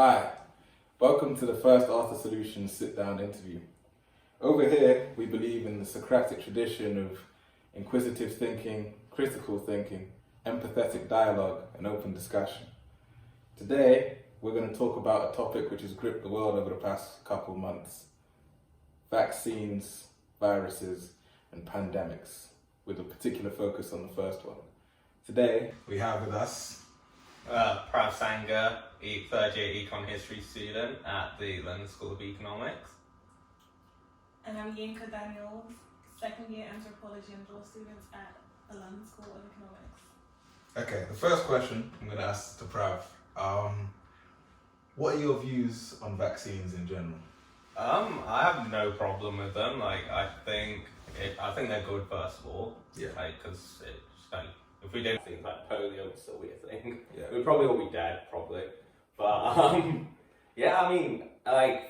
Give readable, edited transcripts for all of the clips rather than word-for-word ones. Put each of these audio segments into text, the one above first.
Hi, welcome to the first ArthurSolutions sit-down interview. Over here, we believe in the Socratic tradition of inquisitive thinking, critical thinking, empathetic dialogue, and open discussion. Today, we're going to talk about a topic which has gripped the world over the past couple of months: vaccines, viruses, and pandemics, with a particular focus on the first one. Today, we have with us Prav, Sangha, third year Econ History student at the London School of Economics. And I'm Yinka, second year Anthropology and Law student at the London School of Economics. Okay, the first question I'm going to ask to Prav. What are your views on vaccines in general? I have no problem with them. I think they're good, first of all. Yeah. Because if we did things like polio, it's still be a thing. Yeah. We'd probably all be dead, probably. But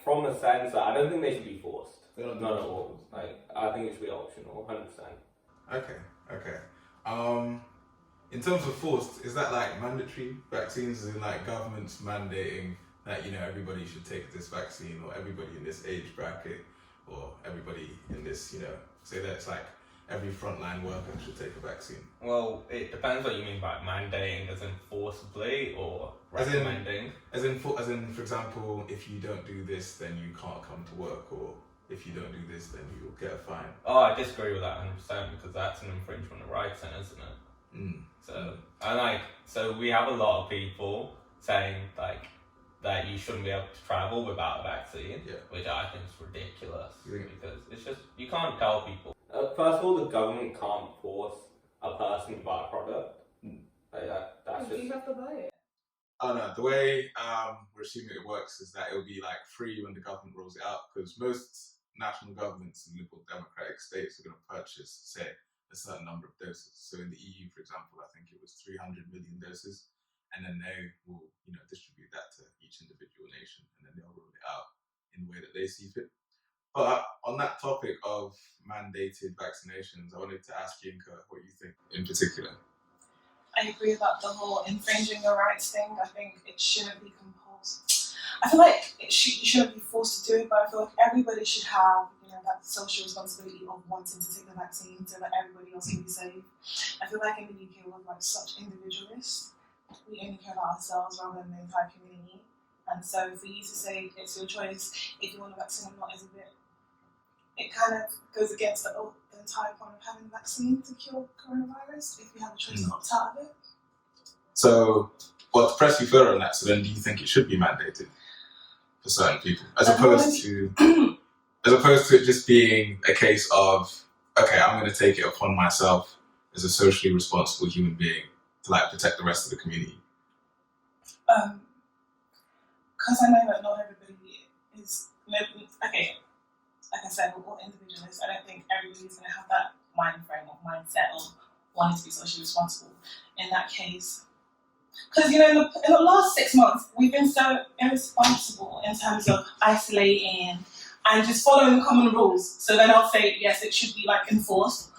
from the sense that I don't think they should be forced. Not at all. I think it should be optional, 100%. Okay. In terms of forced, is that like mandatory vaccines? Is it like governments mandating that everybody should take this vaccine, or everybody in this age bracket, or everybody in this say that it's like every frontline worker should take a vaccine? Well, it depends what you mean by mandating, as in forcibly or recommending. As in, for example, if you don't do this, then you can't come to work, or if you don't do this, then you'll get a fine. Oh, I disagree with that 100%, because that's an infringement of rights, then, isn't it? So we have a lot of people saying that you shouldn't be able to travel without a vaccine, which I think is ridiculous, because it's just, you can't tell people. First of all, the government can't force a person to buy a product. Do you have to buy it? Oh no, the way we're assuming it works is that it'll be free when the government rolls it out, because most national governments in liberal democratic states are going to purchase, say, a certain number of doses. So in the EU, for example, I think it was 300 million doses, and then they will distribute that to each individual nation, and then they'll roll it out in the way that they see fit. But on that topic of mandated vaccinations, I wanted to ask Yinka what you think in particular. I agree about the whole infringing your rights thing. I think it shouldn't be compulsory. I feel like you shouldn't be forced to do it, but I feel like everybody should have that social responsibility of wanting to take the vaccine so that everybody else can be safe. I feel like in the UK we're such individualists. We only care about ourselves rather than the entire community. And so for you to say it's your choice if you want a vaccine or not is it kind of goes against the entire point of having a vaccine to cure coronavirus if you have a choice to opt out of it. So, to press you further on that, so then do you think it should be mandated for certain people, as opposed to it just being a case of, okay, I'm going to take it upon myself as a socially responsible human being to protect the rest of the community? Because I know that not everybody is okay. Like I said, we're all individualists. I don't think everybody's going to have that mind frame or mindset of wanting to be socially responsible in that case. Because, in the last 6 months, we've been so irresponsible in terms of isolating and just following common rules. So then I'll say, yes, it should be enforced,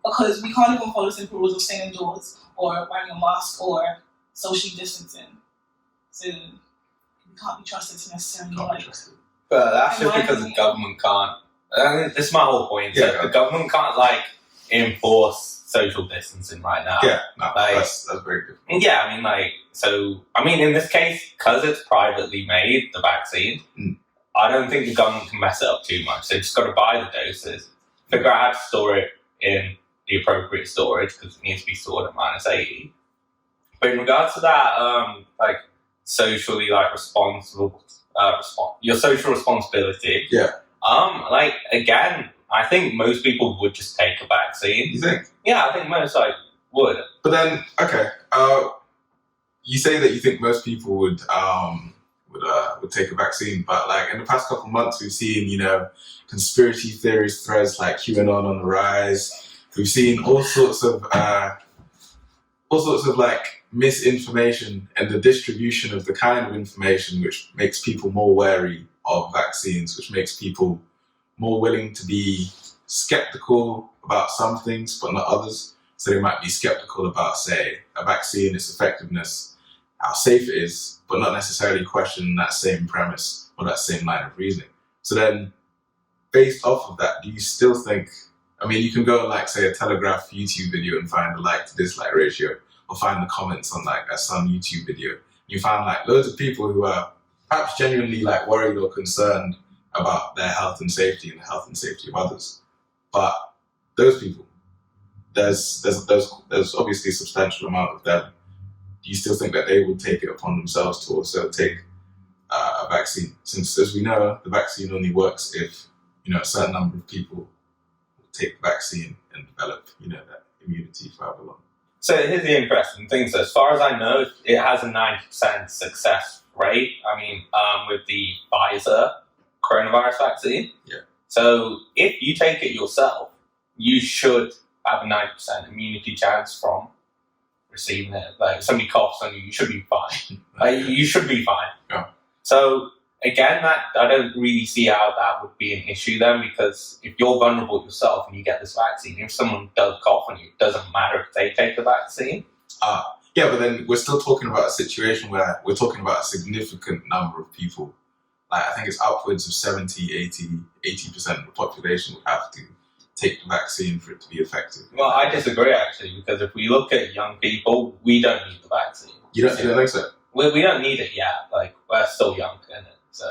because we can't even follow simple rules of staying indoors or wearing a mask or socially distancing. So we can't be trusted to necessarily But that's just because the government can't. This is my whole point. Yeah, the government can't enforce social distancing right now. Yeah, no, that's very different. Yeah, in this case, because it's privately made, the vaccine, I don't think the government can mess it up too much. They just got to buy the doses, figure out how to store it in the appropriate storage, because it needs to be stored at -80. But in regards to that, socially responsible. Your social responsibility. Yeah. Again, I think most people would just take a vaccine. You think? Yeah, I think most would. But then, okay, you say that you think most people would take a vaccine, but in the past couple of months, we've seen conspiracy theories threads like QAnon on the rise. We've seen all sorts of misinformation and the distribution of the kind of information which makes people more wary of vaccines, which makes people more willing to be skeptical about some things but not others. So they might be skeptical about, say, a vaccine, its effectiveness, how safe it is, but not necessarily question that same premise or that same line of reasoning. So then, based off of that, do you still think, I mean, you can go on, like, say, a Telegraph YouTube video and find the like to dislike ratio, or find the comments on, like, some YouTube video. You find, like, loads of people who are perhaps genuinely, like, worried or concerned about their health and safety and the health and safety of others. But those people, there's obviously a substantial amount of them. Do you still think that they will take it upon themselves to also take a vaccine? Since, as we know, the vaccine only works if, a certain number of people take the vaccine and develop, that immunity for however long. So here's the interesting thing. So as far as I know, it has a 90% success rate. I mean, with the Pfizer coronavirus vaccine. Yeah. So if you take it yourself, you should have a 90% immunity chance from receiving it. Like, if somebody coughs on you, you should be fine. You should be fine. Yeah. So again, that I don't really see how that would be an issue then, because if you're vulnerable yourself and you get this vaccine, if someone does cough on you, it doesn't matter if they take the vaccine. Yeah, but then we're still talking about a situation where we're talking about a significant number of people. Like, I think it's upwards of 70, 80% of the population would have to take the vaccine for it to be effective. Well, I disagree, actually, because if we look at young people, we don't need the vaccine. You don't think so? We don't need it yet. Like, we're still young in it, so.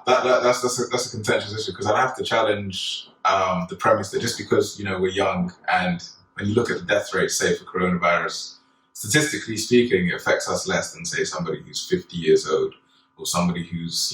That's a contentious issue, because I'd have to challenge the premise that just because, we're young, and when you look at the death rate, say, for coronavirus, statistically speaking, it affects us less than, say, somebody who's 50 years old, or somebody who's,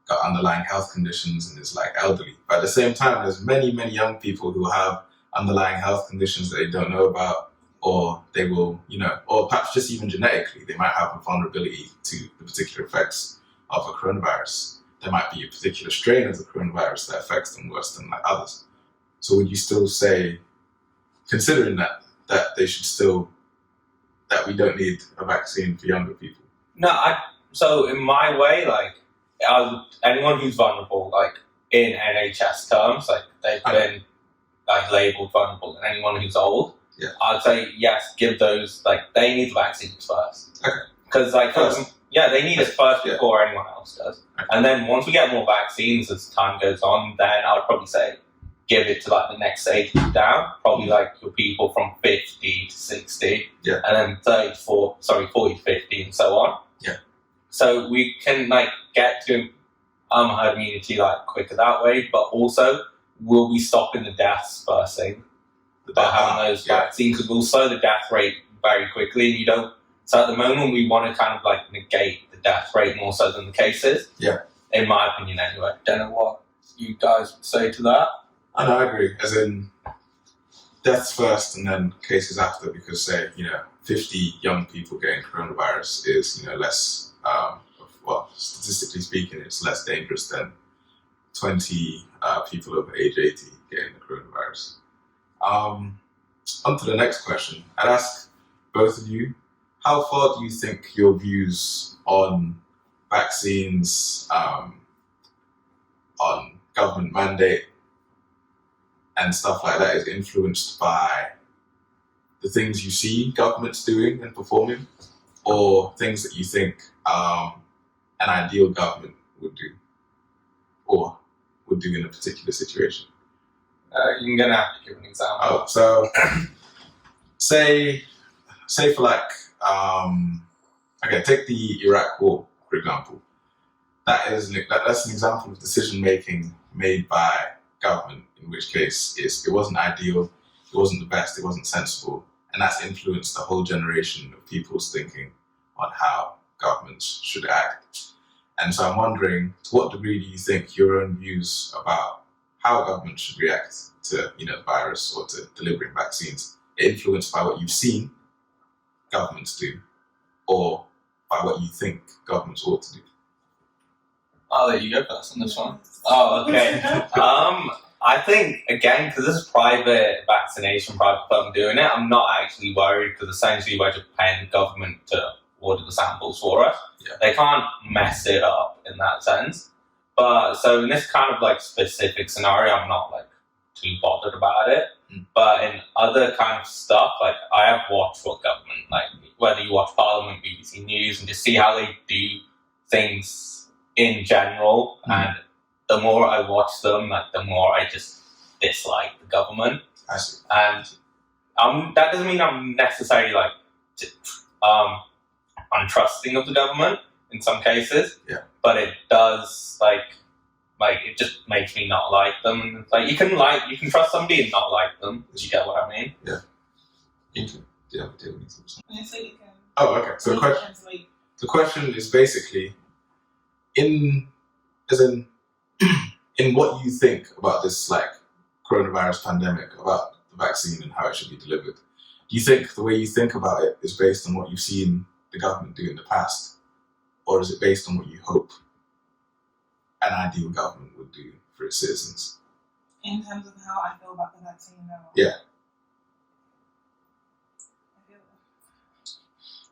got underlying health conditions and is, like, elderly. But at the same time, there's many, many young people who have underlying health conditions that they don't know about, or they will, or perhaps just even genetically, they might have a vulnerability to the particular effects of a coronavirus. There might be a particular strain of the coronavirus that affects them worse than, like, others. So would you still say, considering that they should still, that we don't need a vaccine for younger people? No, so in my way, like, anyone who's vulnerable, like, in NHS terms, like, they've been, like, labelled vulnerable, and anyone who's old, yeah, I'd say, yes, give those, like, they need the vaccines first. Okay. Because, like, they need it first before anyone else does. Okay. And then once we get more vaccines as time goes on, then I would probably say, give it to, like, the next stage down, probably, like, your people from 50 to 60, yeah, and then 40 to 50, and so on. Yeah. So we can, like, get to herd immunity, like, quicker that way, but also we'll be stopping the deaths first thing by having those vaccines, because we'll slow the death rate very quickly, and you don't. So at the moment, we want to kind of, like, negate the death rate more so than the cases. Yeah. In my opinion, anyway. Don't know what you guys would say to that. I agree. As in, deaths first and then cases after, because, say, 50 young people getting coronavirus is, less, statistically speaking, it's less dangerous than 20 people over age 80 getting the coronavirus. On to the next question. I'd ask both of you, how far do you think your views on vaccines, on government mandate, and stuff like that is influenced by the things you see governments doing and performing, or things that you think an ideal government would do, or would do in a particular situation? You're going to have to give an example. Oh, so say for, like, take the Iraq War, for example. That's an example of decision making made by government, in which case it wasn't ideal, it wasn't the best, it wasn't sensible, and that's influenced the whole generation of people's thinking on how governments should act. And so I'm wondering, to what degree do you think your own views about how governments should react to, the virus or to delivering vaccines are influenced by what you've seen governments do, or by what you think governments ought to do? I'll let you go first on this one. Oh, okay. I think, again, because this is private vaccination, private firm doing it, I'm not actually worried, because essentially we're just paying the government to order the samples for us. Yeah. They can't mess it up in that sense. But so in this kind of, like, specific scenario, I'm not, like, too bothered about it. But in other kind of stuff, like I have watched what government, like whether you watch Parliament, BBC News, and just see how they do things in general. And the more I watch them, like the more I just dislike the government. I see. And that doesn't mean I'm necessarily like untrusting of the government in some cases. Yeah. But it does like it just makes me not like them. And like you can trust somebody and not like them. Do you get what I mean? Yeah. Yinka, do you have any thoughts? Oh, okay. So the question is basically in what you think about this like coronavirus pandemic, about the vaccine and how it should be delivered. Do you think the way you think about it is based on what you've seen the government do in the past, or is it based on what you hope an ideal government would do for its citizens? In terms of how I feel about the vaccine now. Yeah.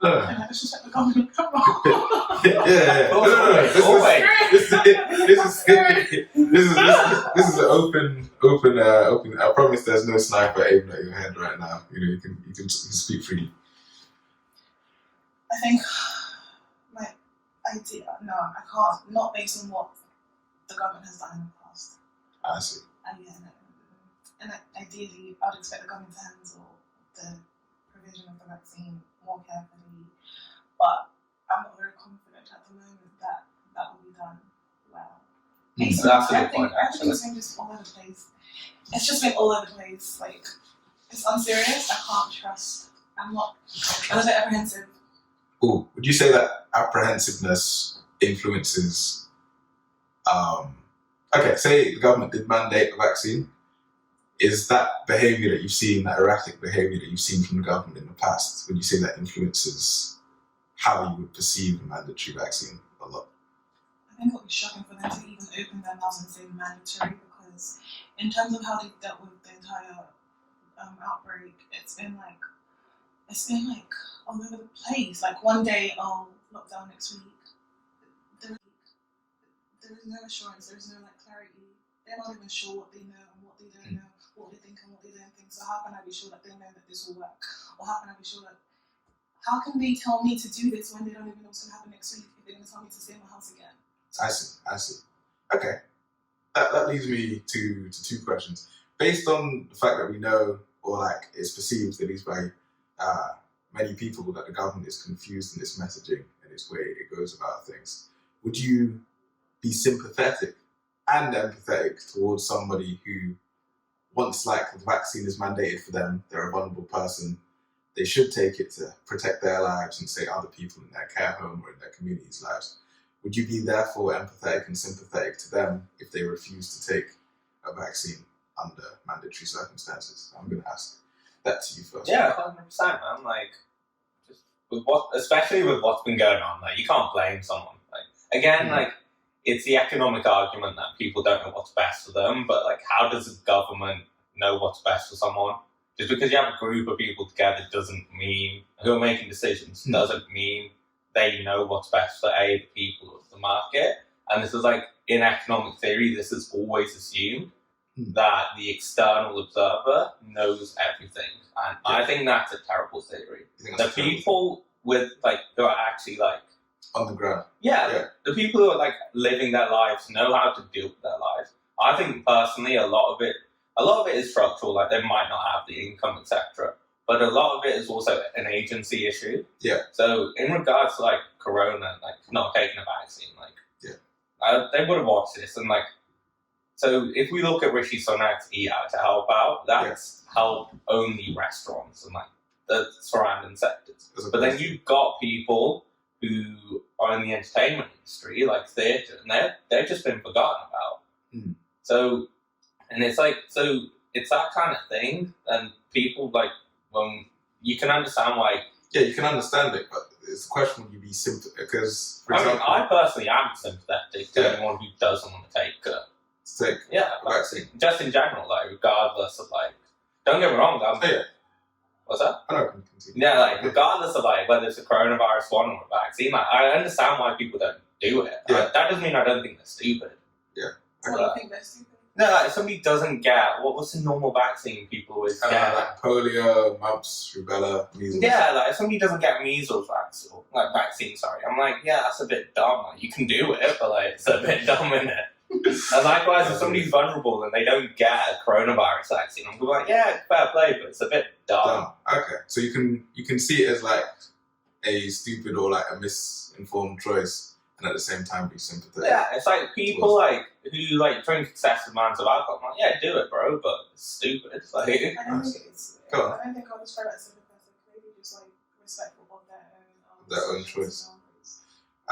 Let's just let the government come on. Yeah. No. This is an open. I promise there's no sniper aiming at your head right now. You can speak freely. I think my idea. No, I can't. Not based on what the government has done in the past. I see. And ideally, I would expect the government to handle the provision of the vaccine more carefully, but I'm not very confident at the moment that will be done well. So that's a good point, actually. Everything's been just all over the place. It's just been all over the place. Like, it's unserious. I can't trust. I'm a bit apprehensive. Ooh, would you say that apprehensiveness influences? Okay, say the government did mandate a vaccine. Is that behaviour that you've seen, that erratic behaviour that you've seen from the government in the past, would you say that influences how you would perceive a mandatory vaccine a lot? I think it would be shocking for them to even open their mouths and say mandatory, because in terms of how they've dealt with the entire outbreak, it's been like all over the place. Like one day, lockdown next week. There is no assurance. There is no clarity. They're not even sure what they know and what they don't know, what they think and what they don't think. So how can I be sure that they know that this will work? Or how can I be sure that? How can they tell me to do this when they don't even know what's going to happen next week? If they're going to tell me to stay in my house again? I see. Okay, that leads me to two questions. Based on the fact that we know, or like it's perceived at least by many people, that the government is confused in its messaging and its way it goes about things, would you be sympathetic and empathetic towards somebody who, once like the vaccine is mandated for them, they're a vulnerable person, they should take it to protect their lives and say other people in their care home or in their community's lives? Would you be therefore empathetic and sympathetic to them if they refuse to take a vaccine under mandatory circumstances? I'm going to ask that to you first. Yeah, 100%, man. Like, just especially with what's been going on, like you can't blame someone. Like again, like it's the economic argument that people don't know what's best for them, but like how does the government know what's best for someone? Just because you have a group of people together doesn't mean, who are making decisions, doesn't mean they know what's best for the people of the market. And this is like, in economic theory, this is always assumed that the external observer knows everything. And I think that's a terrible theory. The people with like, who are actually like, on the ground. Yeah, the people who are like living their lives know how to deal with their lives. I think personally a lot of it is structural, like they might not have the income, etc. But a lot of it is also an agency issue. Yeah. So in regards to like Corona, like not taking a vaccine, like they would have watched this and like. So if we look at Rishi Sunak's Eat Out to help out, that's help only restaurants and like the surrounding sectors. But then you've got people who are in the entertainment industry, like theatre, and they've just been forgotten about. So, and it's like, so it's that kind of thing, and people like, when you can understand why. Yeah, you can understand it, but it's the question, would you be sympathetic? Because, for example, I personally am sympathetic to anyone who doesn't want to take a vaccine. Just in general, like, regardless of like, don't get me wrong, what's that? I know. Yeah, like regardless of like whether it's a coronavirus one or a vaccine, like I understand why people don't do it. Yeah. That doesn't mean I don't think they're stupid. Yeah. What do you think they're stupid? No, like if somebody doesn't get what's the normal vaccine people always get? Like polio, mumps, rubella, measles. Yeah, like if somebody doesn't get measles vaccine, sorry, I'm like, yeah, that's a bit dumb. Like, you can do it, but like it's a bit dumb, isn't it? And likewise, if somebody's vulnerable and they don't get a coronavirus vaccine, I'm like, yeah, fair play, but it's a bit dumb. Okay, so you can see it as like a stupid or like a misinformed choice, and at the same time be sympathetic. Yeah, it's like people like who like drink excessive amounts of alcohol. I'm like, yeah, do it, bro, but it's stupid. It's like, I don't think it's. Go on. I don't think I'll describe it as sympathetic. Maybe just like respectful of their own. Their own choice.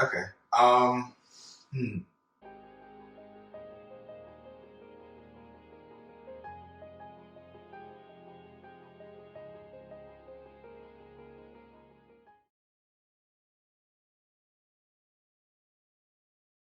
Okay.